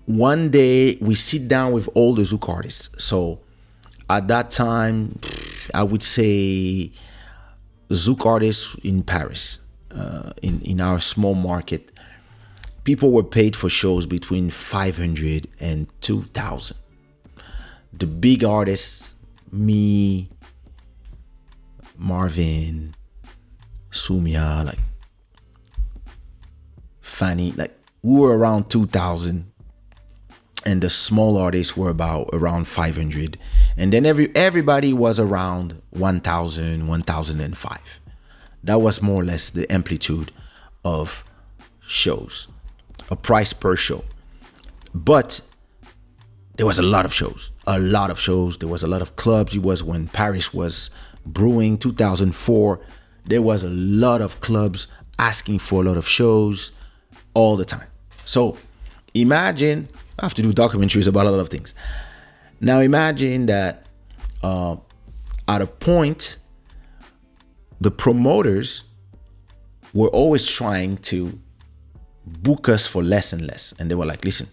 one day we sit down with all the Zouk artists. So at that time, I would say Zouk artists in Paris, in our small market, people were paid for shows between 500 and 2,000. The big artists, me, Marvin, Sumia, like Fanny, like we were around 2,000, and the small artists were about around 500, and then everybody was around 1,000, 1,005. That was more or less the amplitude of shows, a price per show. But there was a lot of shows, There was a lot of clubs. It was when Paris was brewing, 2004. There was a lot of clubs asking for a lot of shows all the time. So imagine, I have to do documentaries about a lot of things. Now imagine that at a point, the promoters were always trying to book us for less and less. And they were like, listen,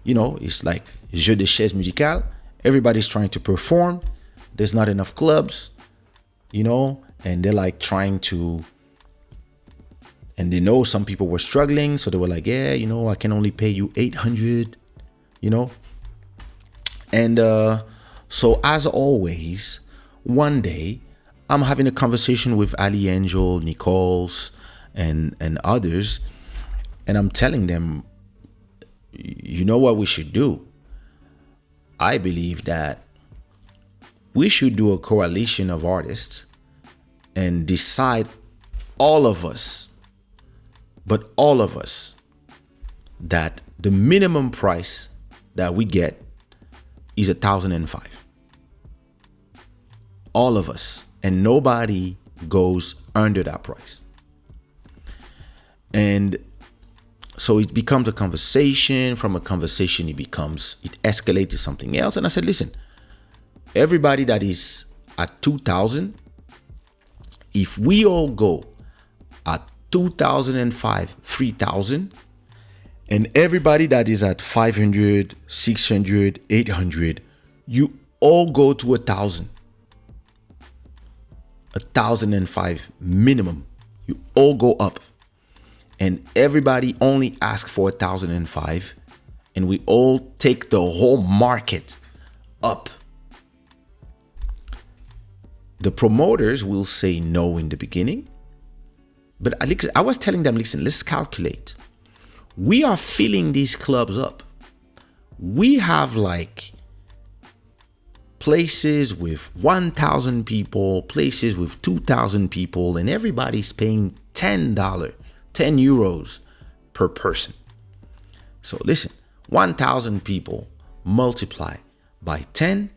it's like jeu de chaises musicales. Everybody's trying to perform. There's not enough clubs, and they're like trying to, and they know some people were struggling. So they were like, yeah, I can only pay you 800, And so as always, one day I'm having a conversation with Ali Angel, Nicole's, and others. And I'm telling them, you know what we should do? I believe that we should do a coalition of artists and decide, all of us, that the minimum price that we get is 1,005. All of us. And nobody goes under that price. And so it becomes a conversation. From a conversation, it escalates to something else. And I said, listen, everybody that is at 2,000, if we all go at 2,005, 3,000, and everybody that is at 500, 600, 800, you all go to 1,000. 1,005 minimum. You all go up. And everybody only asks for 1,005, and we all take the whole market up. The promoters will say no in the beginning, but I was telling them, listen, let's calculate. We are filling these clubs up. We have like places with 1,000 people, places with 2,000 people, and everybody's paying $10, 10 euros per person. So listen, 1,000 people multiply by 10,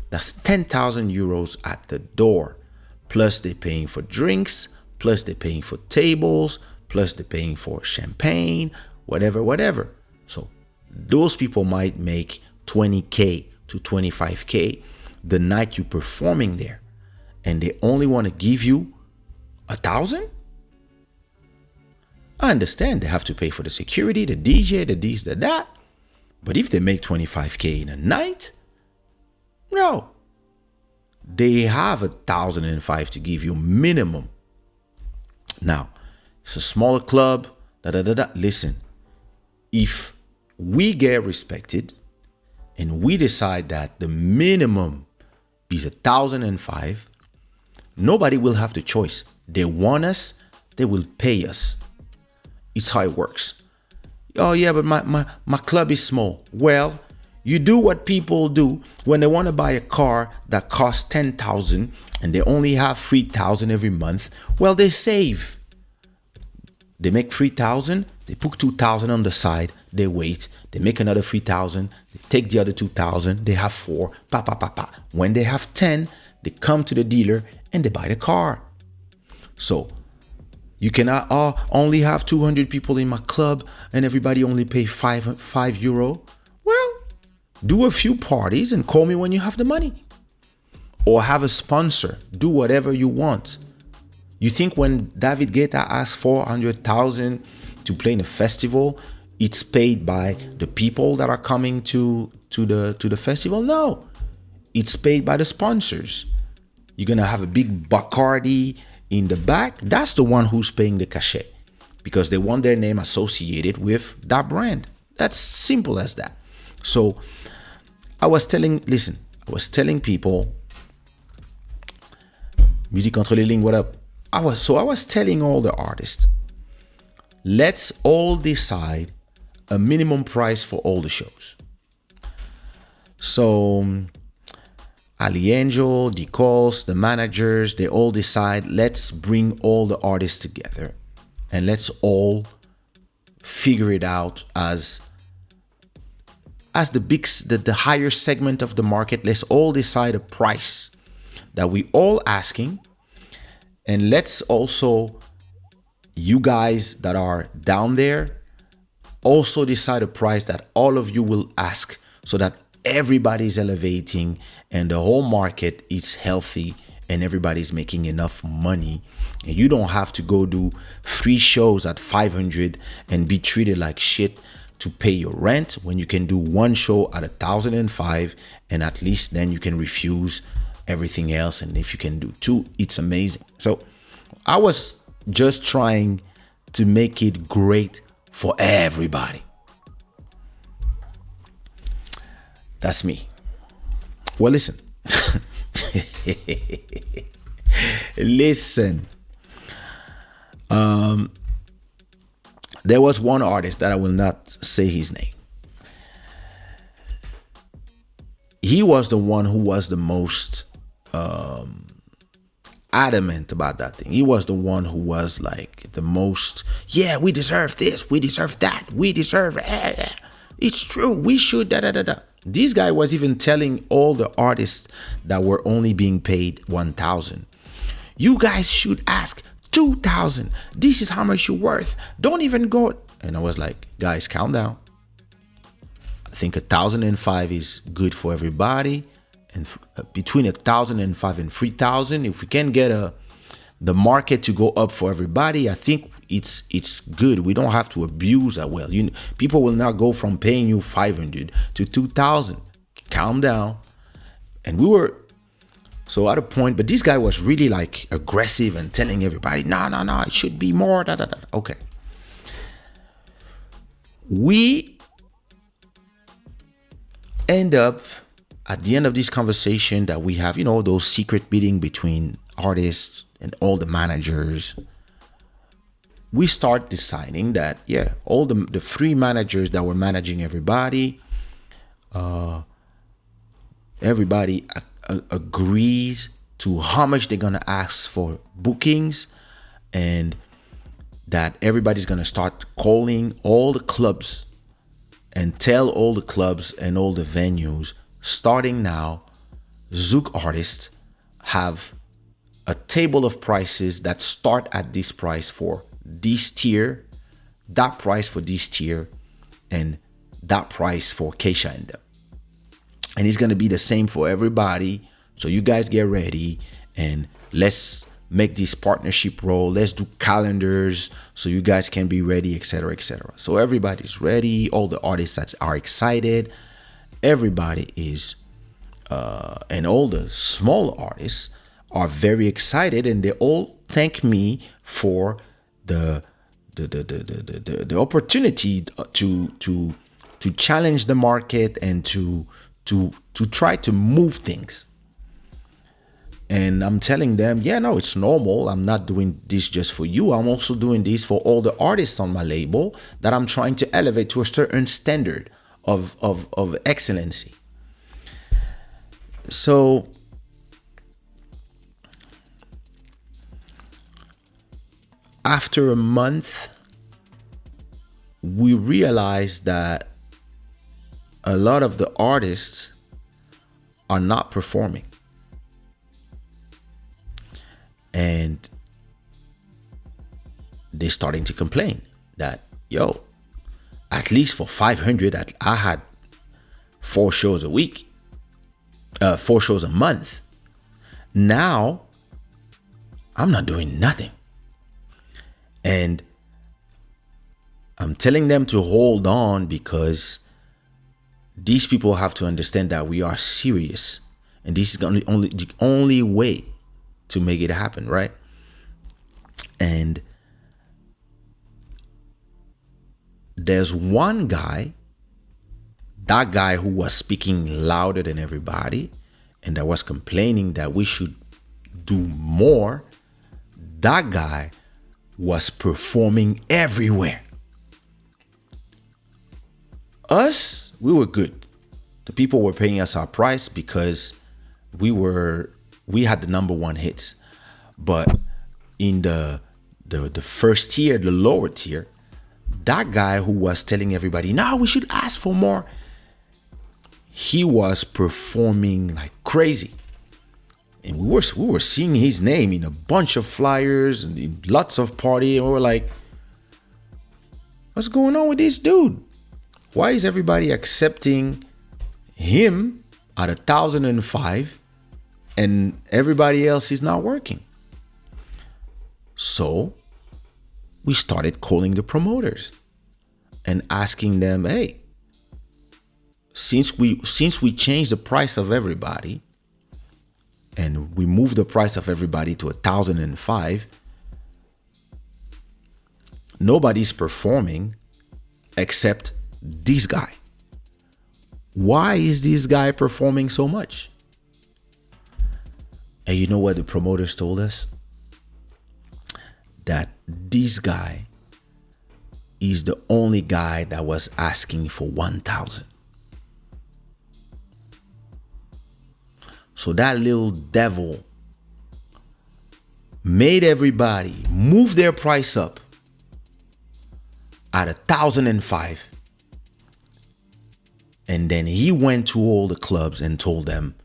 that's 10,000 euros at the door. Plus they're paying for drinks, plus they're paying for tables, plus they're paying for champagne, whatever. So those people might make 20K to 25K the night you're performing there. And they only want to give you 1,000? I understand they have to pay for the security, the DJ, the this, the that. But if they make 25K in a night, no. They have 1,005 to give you minimum. Now, it's a smaller club, Listen, if we get respected and we decide that the minimum is 1,005, nobody will have the choice. They want us, they will pay us. It's how it works. Oh yeah, but my club is small. Well, you do what people do when they want to buy a car that costs 10,000 and they only have 3,000 every month. Well, they save. They make 3,000, they put 2,000 on the side, they wait, they make another 3,000, they take the other 2,000, they have 4, When they have 10, they come to the dealer and they buy the car. So you cannot only have 200 people in my club and everybody only pay 5 euro. Well, do a few parties and call me when you have the money. Or have a sponsor. Do whatever you want. You think when David Guetta asked 400,000 to play in a festival, it's paid by the people that are coming to the festival. No, it's paid by the sponsors. You're gonna have a big Bacardi in the back. That's the one who's paying the cachet because they want their name associated with that brand. That's simple as that. So I was telling people, Musique Entre les Lignes, what up? I was telling all the artists, let's all decide a minimum price for all the shows. So Ali Angel, Decals, the managers, they all decide, let's bring all the artists together and let's all figure it out as the higher segment of the market. Let's all decide a price that we all asking, and let's also, you guys that are down there, also decide a price that all of you will ask, so that everybody's elevating and the whole market is healthy and everybody's making enough money, and you don't have to go do 3 shows at 500 and be treated like shit to pay your rent, when you can do 1 show at 1,005, and at least then you can refuse everything else. And if you can do 2, it's amazing. So I was just trying to make it great for everybody. That's me. Well, listen. Listen. There was one artist that I will not say his name. He was the one who was the most adamant about that thing. He was the one who was like the most, yeah, we deserve this, we deserve that, we deserve it. It's true, we should da da da da. This guy was even telling all the artists that were only being paid 1,000, you guys should ask 2,000. This is how much you're worth. Don't even go. And I was like, guys, calm down. I think 1,005 is good for everybody, and between 1,005 and 3,000, if we can get the market to go up for everybody, I think it's good. We don't have to abuse that. Well, people will not go from paying you 500 to 2,000. Calm down. And we were so at a point, but this guy was really like aggressive and telling everybody, no, it should be more. Da, da, da. Okay. We end up at the end of this conversation that we have, those secret meeting between artists and all the managers. We start deciding that, yeah, all the 3 managers that were managing everybody, everybody agrees to how much they're gonna ask for bookings, and that everybody's gonna start calling all the clubs and tell all the clubs and all the venues, starting now, Zouk artists have a table of prices that start at this price for this tier, that price for this tier, and that price for Kaysha and them. And it's going to be the same for everybody. So you guys get ready and let's make this partnership roll. Let's do calendars so you guys can be ready, etc., etc. So everybody's ready. All the artists that are excited. Everybody is, and all the small artists are very excited, and they all thank me for the opportunity to challenge the market and to try to move things. And I'm telling them, yeah, no, it's normal. I'm not doing this just for you. I'm also doing this for all the artists on my label that I'm trying to elevate to a certain standard of excellency. So after a month, we realized that a lot of the artists are not performing. And they're starting to complain that, yo, at least for 500, I had 4 shows a week, 4 shows a month. Now, I'm not doing nothing. And I'm telling them to hold on because these people have to understand that we are serious. And this is the only way to make it happen, right? And there's one guy, that guy who was speaking louder than everybody and that was complaining that we should do more. That guy was performing everywhere. Us, we were good. The people were paying us our price because we had the number one hits. But in the first tier, the lower tier, that guy who was telling everybody, no, we should ask for more, he was performing like crazy. And we were seeing his name in a bunch of flyers and in lots of party, and we were like, what's going on with this dude? Why is everybody accepting him at 1,005 and everybody else is not working? So we started calling the promoters and asking them, hey, since we changed the price of everybody and we moved the price of everybody to 1,005, nobody's performing except this guy. Why is this guy performing so much? And you know what the promoters told us? That this guy is the only guy that was asking for 1,000. So that little devil made everybody move their price up at 1,005. And then he went to all the clubs and told them,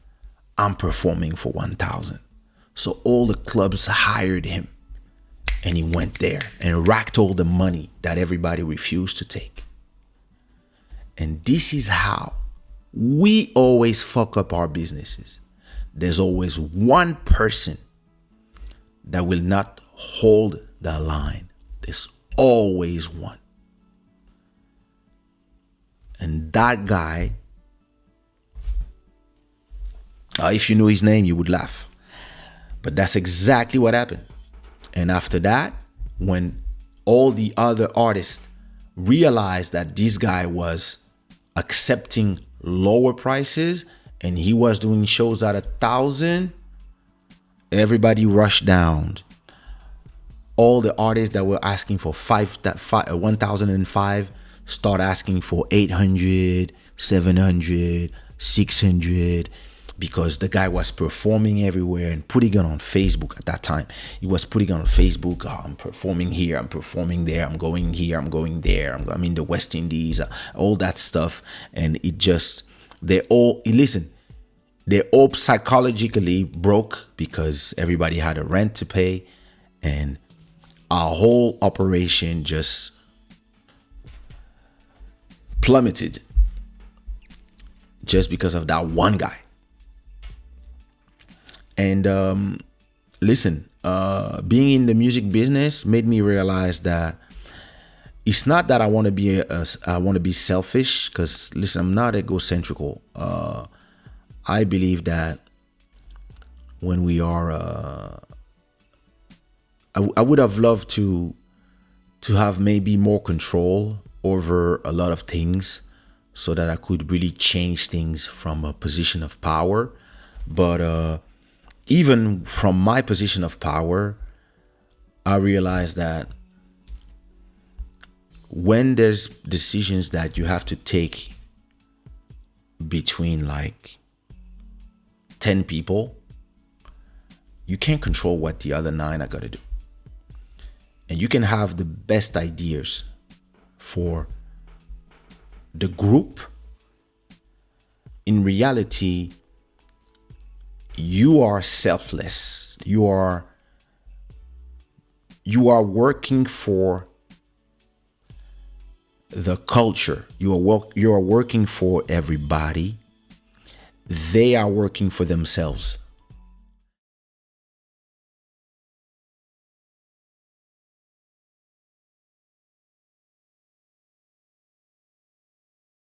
I'm performing for 1,000. So all the clubs hired him. And he went there and racked all the money that everybody refused to take. And this is how we always fuck up our businesses. There's always one person that will not hold the line. There's always one. And that guy, if you knew his name, you would laugh. But that's exactly what happened. And after that, when all the other artists realized that this guy was accepting lower prices and he was doing shows at 1,000, everybody rushed down. All the artists that were asking for 1,005 start asking for 800, 700, 600, because the guy was performing everywhere and putting it on Facebook at that time. He was putting it on Facebook. Oh, I'm performing here, I'm performing there, I'm going here, I'm going there, I'm in the West Indies, all that stuff. And it just, they're all psychologically broke because everybody had a rent to pay, and our whole operation just plummeted just because of that one guy. And listen, being in the music business made me realize that it's not that I want to be selfish, because listen, I'm not egocentrical. I believe that when we are, I would have loved to have maybe more control over a lot of things so that I could really change things from a position of power. But even from my position of power, I realized that when there's decisions that you have to take between like 10 people, you can't control what the other 9 are going to do. And you can have the best ideas for the group. In reality, you are selfless. You are working for the culture. You are working for everybody. They are working for themselves.